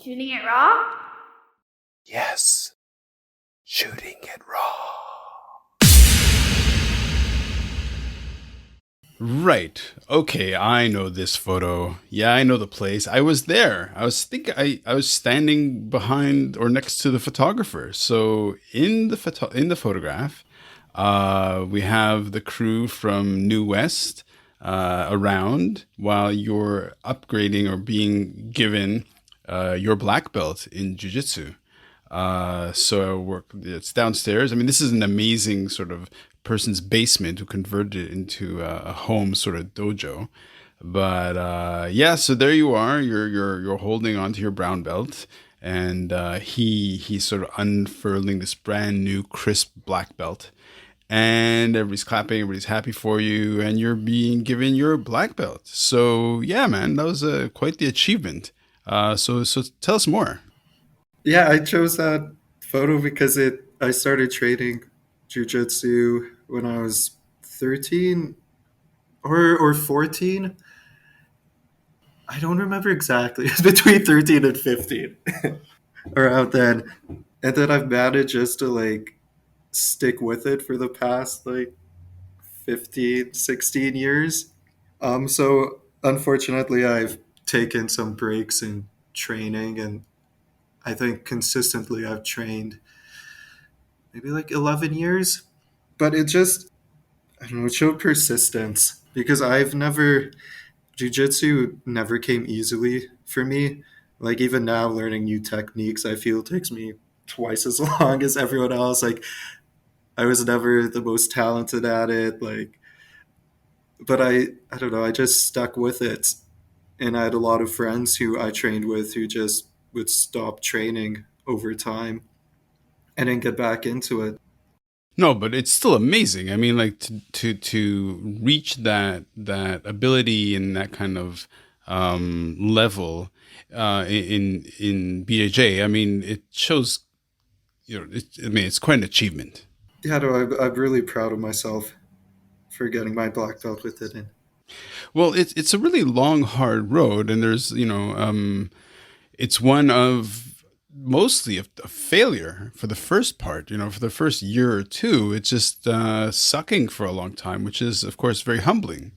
Shooting it raw? Yes, shooting it raw. Right. Okay, I know this photo. Yeah, I know the place. I was there. I was standing behind or next to the photographer. So in the photograph, we have the crew from New West around while you're upgrading or being given your black belt in jiu-jitsu. It's downstairs. I mean, this is an amazing sort of person's basement who converted it into a home sort of dojo. But yeah, so there you are. You're holding onto your brown belt, and he's sort of unfurling this brand new crisp black belt, and everybody's clapping, everybody's happy for you, and you're being given your black belt. So yeah, man, that was quite the achievement. So tell us more. Yeah, I chose that photo because I started training jujitsu when I was 13 or 14. I don't remember exactly. It's between 13 and 15 around then. And then I've managed just to like stick with it for the past like 15, 16 years. So unfortunately I've taken some breaks in training, and I think consistently I've trained maybe like 11 years. But it just, I don't know, it showed persistence because jujitsu never came easily for me. Like even now, learning new techniques, I feel takes me twice as long as everyone else. Like I was never the most talented at it. But I don't know, I just stuck with it. And I had a lot of friends who I trained with who just would stop training over time and then get back into it. No, but it's still amazing. I mean, like to reach that ability and that kind of level in BJJ. I mean, it shows. I mean, it's quite an achievement. Yeah, no, I'm really proud of myself for getting my black belt with it in. Well, it's a really long, hard road, and there's it's one of mostly a failure for the first part. For the first year or two, it's just sucking for a long time, which is of course very humbling.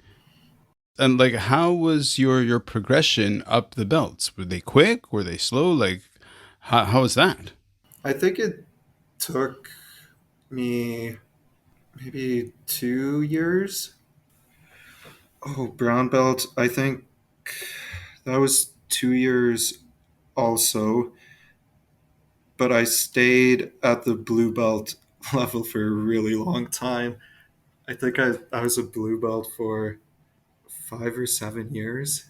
And like, how was your progression up the belts? Were they quick? Were they slow? Like, how was that? I think it took me maybe 2 years. Oh, brown belt. I think that was 2 years also, but I stayed at the blue belt level for a really long time. I think I was a blue belt for 5 or 7 years.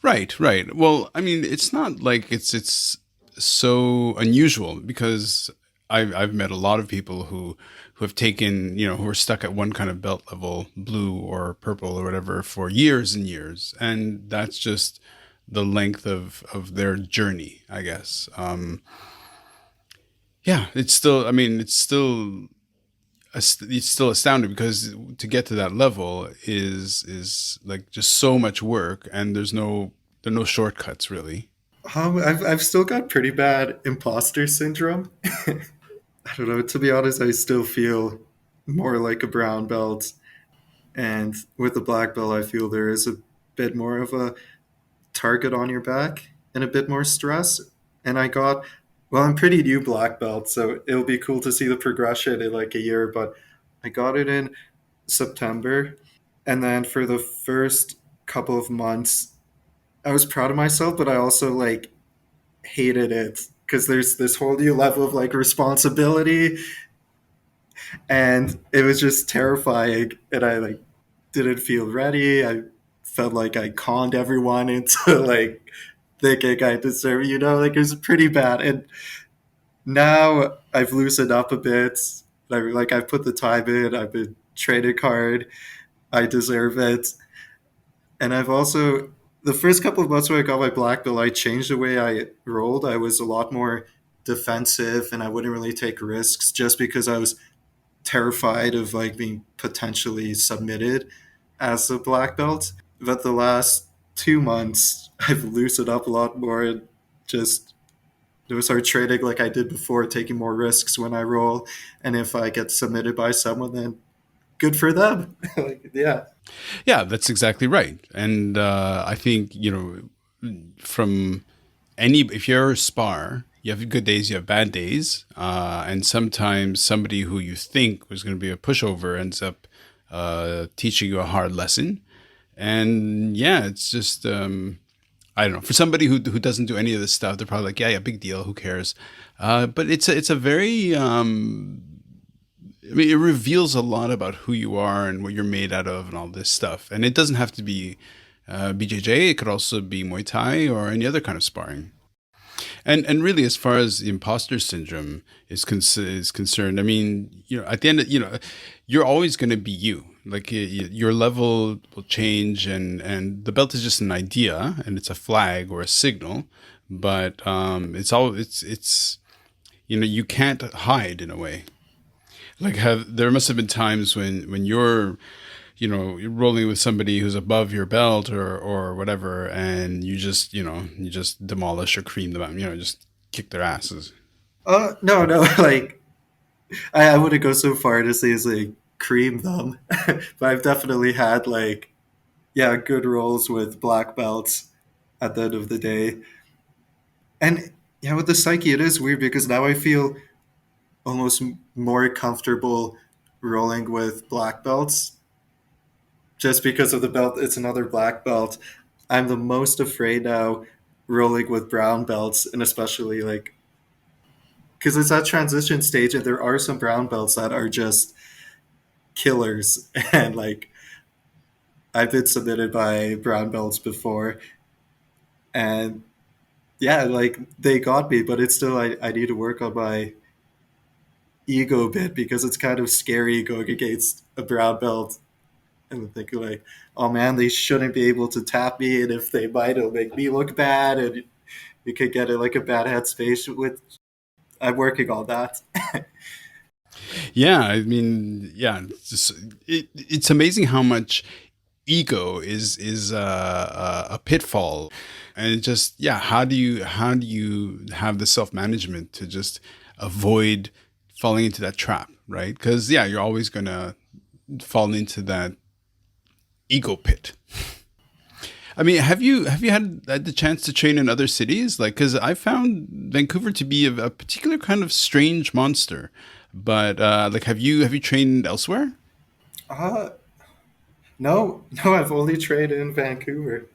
Right, right. Well, I mean, it's not like it's so unusual because I've met a lot of people who have taken, who are stuck at one kind of belt level, blue or purple or whatever, for years and years, and that's just the length of their journey, I guess. Yeah, it's still. I mean, it's still astounding because to get to that level is like just so much work, and there are no shortcuts really. I've still got pretty bad imposter syndrome. I don't know. To be honest, I still feel more like a brown belt, and with the black belt, I feel there is a bit more of a target on your back and a bit more stress. And well, I'm pretty new black belt, so it'll be cool to see the progression in like a year. But I got it in September, and then for the first couple of months, I was proud of myself, but I also like hated it because there's this whole new level of like responsibility, and it was just terrifying. And I like didn't feel ready. I felt like I conned everyone into like thinking I deserve, like it was pretty bad. And now I've loosened up a bit. I've put the time in. I've been training hard. I deserve it. And I've also the first couple of months when I got my black belt, I changed the way I rolled. I was a lot more defensive, and I wouldn't really take risks just because I was terrified of like being potentially submitted as a black belt. But the last 2 months, I've loosened up a lot more. And just start trading like I did before, taking more risks when I roll. And if I get submitted by someone, then good for them. Like, yeah. Yeah, that's exactly right. And I think, from any, if you're a spar, you have good days, you have bad days. And sometimes somebody who you think was going to be a pushover ends up teaching you a hard lesson. And yeah, it's just, I don't know. For somebody who doesn't do any of this stuff, they're probably like, yeah, yeah, big deal. Who cares? But it's a very, I mean, it reveals a lot about who you are and what you're made out of and all this stuff. And it doesn't have to be BJJ. It could also be Muay Thai or any other kind of sparring. And really, as far as the imposter syndrome is concerned, I mean, at the end, you're always going to be you. Like your level will change, and the belt is just an idea, and it's a flag or a signal. But it's you can't hide in a way. Like there must have been times when you're rolling with somebody who's above your belt or whatever, and you just demolish or cream them out, just kick their asses. No, no. Like, I wouldn't go so far to say as like cream them, but I've definitely had like, yeah, good rolls with black belts at the end of the day. And yeah, with the psyche, it is weird because now I feel almost more comfortable rolling with black belts just because of the belt. It's another black belt. I'm the most afraid now rolling with brown belts, and especially like because it's that transition stage, and there are some brown belts that are just killers, and like I've been submitted by brown belts before, and yeah, like they got me, but it's still I need to work on my ego a bit because it's kind of scary going against a brown belt and thinking like, oh man, they shouldn't be able to tap me, and if they might, it'll make me look bad, and you could get in like a bad headspace with. I'm working on that. Yeah, I mean, yeah, it's amazing how much ego is a pitfall, and it just yeah, how do you have the self management to just avoid falling into that trap, right? Because yeah, you're always gonna fall into that ego pit. I mean, have you had the chance to train in other cities? Like, because I found Vancouver to be a particular kind of strange monster. But like, have you trained elsewhere? uh no, no, I've only trained in Vancouver.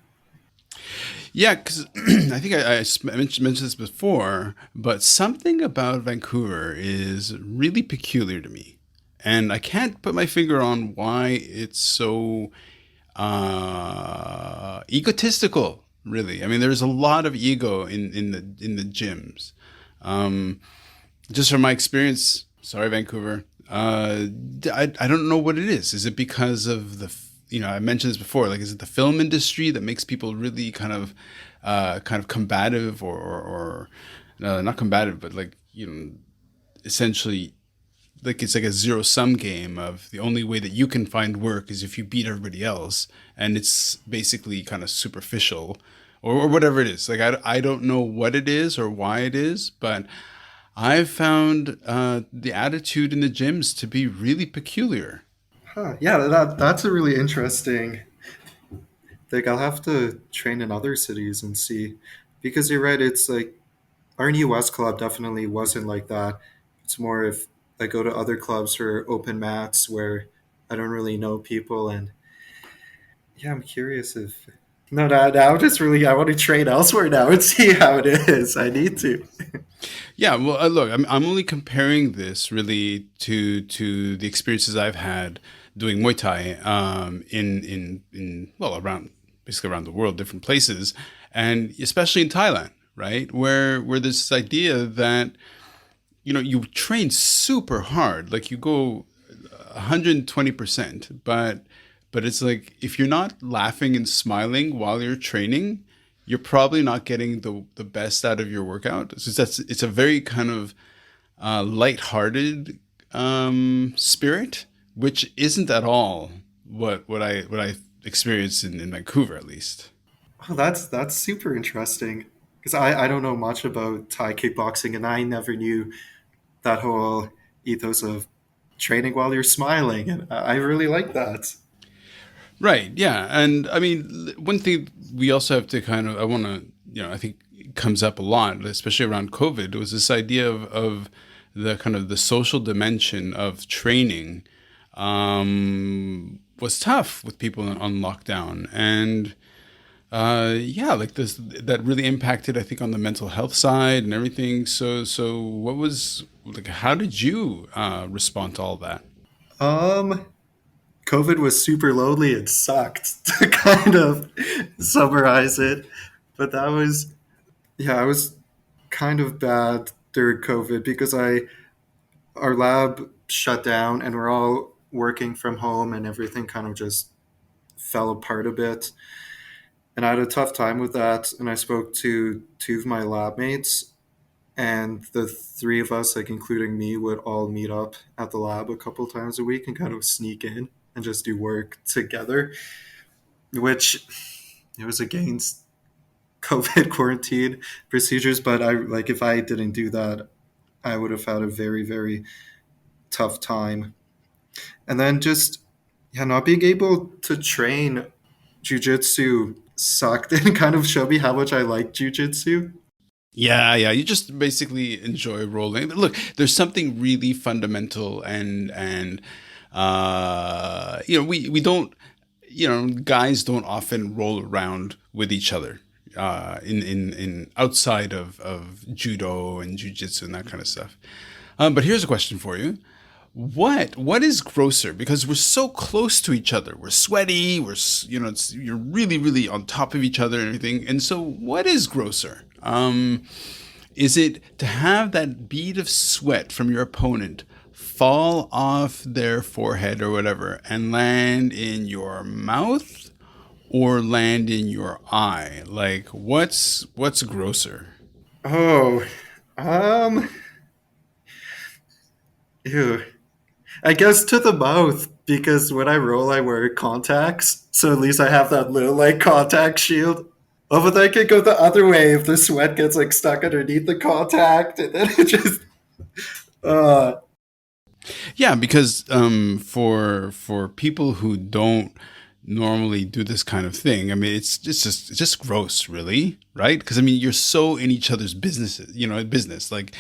Yeah, because I think mentioned this before, but something about Vancouver is really peculiar to me, and I can't put my finger on why it's so egotistical. Really, I mean, there's a lot of ego in the gyms. Um, just from my experience, sorry, Vancouver. I don't know what it is. Is it because of I mentioned this before. Like, is it the film industry that makes people really kind of combative or not combative, but like essentially like it's like a zero sum game of the only way that you can find work is if you beat everybody else, and it's basically kind of superficial or whatever it is. Like I don't know what it is or why it is, but I've found the attitude in the gyms to be really peculiar. Huh, yeah, that's a really interesting thing. I'll have to train in other cities and see, because you're right. It's like our new West club definitely wasn't like that. It's more if I go to other clubs for open mats where I don't really know people, and yeah, I'm curious if no, now just really I want to train elsewhere now and see how it is. I need to. Yeah, well, look, I'm only comparing this really to the experiences I've had doing Muay Thai in well around basically around the world, different places, and especially in Thailand, right, where there's this idea that you train super hard, like you go 120%, but it's like if you're not laughing and smiling while you're training, you're probably not getting the best out of your workout. So it's a very kind of lighthearted spirit, which isn't at all what I experienced in Vancouver, at least. Oh, that's super interesting. because I don't know much about Thai kickboxing, and I never knew that whole ethos of training while you're smiling, and I really like that. Right. Yeah. And I mean, one thing we also have to kind of, I want to, I think it comes up a lot, especially around COVID, was this idea of the kind of the social dimension of training was tough with people on lockdown. And yeah, like this, that really impacted, I think, on the mental health side and everything. So what was, like, how did you respond to all that? Um, COVID was super lonely. It sucked to kind of summarize it, but that was yeah, I was kind of bad during COVID because I our lab shut down and we're all working from home and everything kind of just fell apart a bit. And I had a tough time with that. And I spoke to two of my lab mates, and the three of us, like including me, would all meet up at the lab a couple times a week and kind of sneak in and just do work together, which it was against COVID quarantine procedures. But I like if I didn't do that, I would have had a very, very tough time. And then just yeah, not being able to train jujitsu sucked and kind of showed me how much I like jujitsu. Yeah, yeah. You just basically enjoy rolling. Look, there's something really fundamental and we don't, guys don't often roll around with each other in outside of judo and jujitsu and that kind of stuff. But here's a question for you. What is grosser? Because we're so close to each other. We're sweaty. You're really, really on top of each other and everything. And so, what is grosser? Is it to have that bead of sweat from your opponent fall off their forehead or whatever and land in your mouth or land in your eye? Like, what's grosser? Oh, um, ew. I guess to the mouth because when I roll, I wear contacts, so at least I have that little like contact shield. Oh, but that could go the other way if the sweat gets like stuck underneath the contact, and then it just uh Yeah, because for people who don't normally do this kind of thing, I mean, it's just gross, really, right? Because I mean, you're so in each other's businesses, business like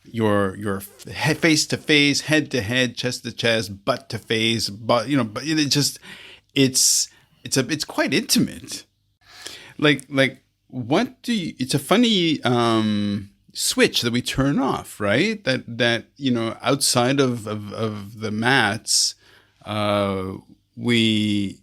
your face to face, head to head, chest to chest, butt to face, but it just it's quite intimate. Like what do you, it's a funny switch that we turn off, right? That outside of the mats, uh we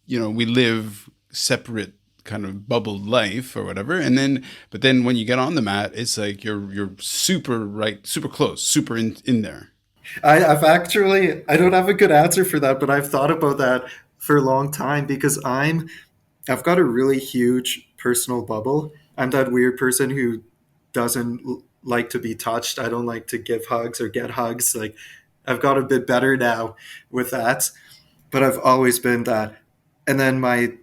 we live separate kind of bubbled life or whatever, and then but then when you get on the mat, it's like you're super, right, super close, super in there. I've actually I don't have a good answer for that, but I've thought about that for a long time because I've got a really huge personal bubble. I'm that weird person who doesn't like to be touched. I don't like to give hugs or get hugs. Like I've got a bit better now with that, but I've always been that. And then I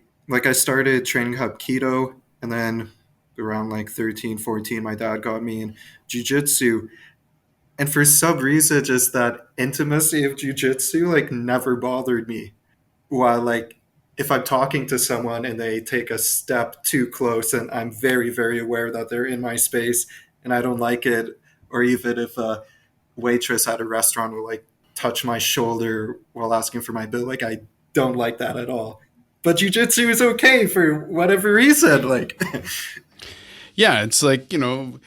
started training Hapkido, and then around like 13, 14, my dad got me in jujitsu. And for some reason, just that intimacy of jujitsu like never bothered me. While like if I'm talking to someone and they take a step too close, and I'm very, very aware that they're in my space and I don't like it, or even if a waitress at a restaurant will like touch my shoulder while asking for my bill, like I don't like that at all. But jujitsu is okay for whatever reason. Like, Yeah, it's like,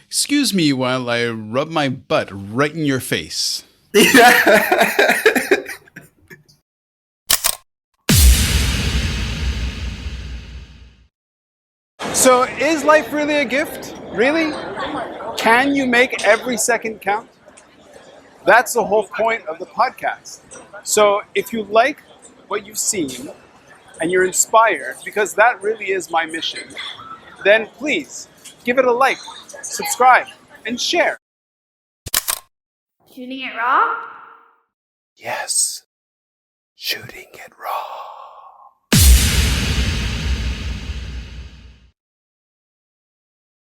excuse me while I rub my butt right in your face. yeah. So, is life really a gift? Really? Can you make every second count? That's the whole point of the podcast. So, if you like what you've seen and you're inspired, because that really is my mission, then please give it a like, subscribe, and share. Shooting it raw? Yes, shooting it raw.